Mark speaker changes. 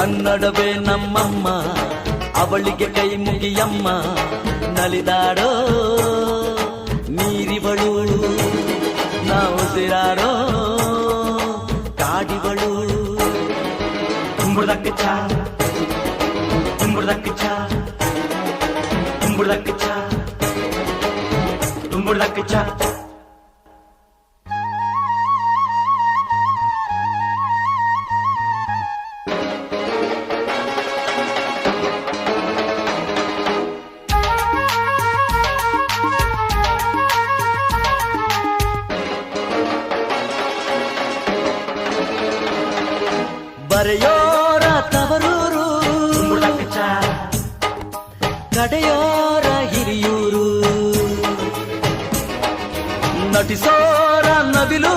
Speaker 1: ಕನ್ನಡವೇ ನಮ್ಮಮ್ಮ, ಅವಳಿಗೆ ಕೈ ಮುಗಿಯಮ್ಮ. ನಲಿದಾಡೋ ನೀರಿವಳು, ನಾವು ಸಿರಾಡೋ ಕಾಡಿವಳು. ತುಂಬುದಕ್ಕೆ ಚಾ, ತುಂಬುದಕ್ಕೆ ಚಾ, ತುಂಬುದಕ್ಕೆ ಚಾ, ತುಂಬುದಕ್ಕೆ ಚಾ. ಬರೆಯೋರ ತವರೂರು, ಕಡೆಯೋರ ಹಿರಿಯೂರು, ನಟಿಸೋರ ನವಿಲು,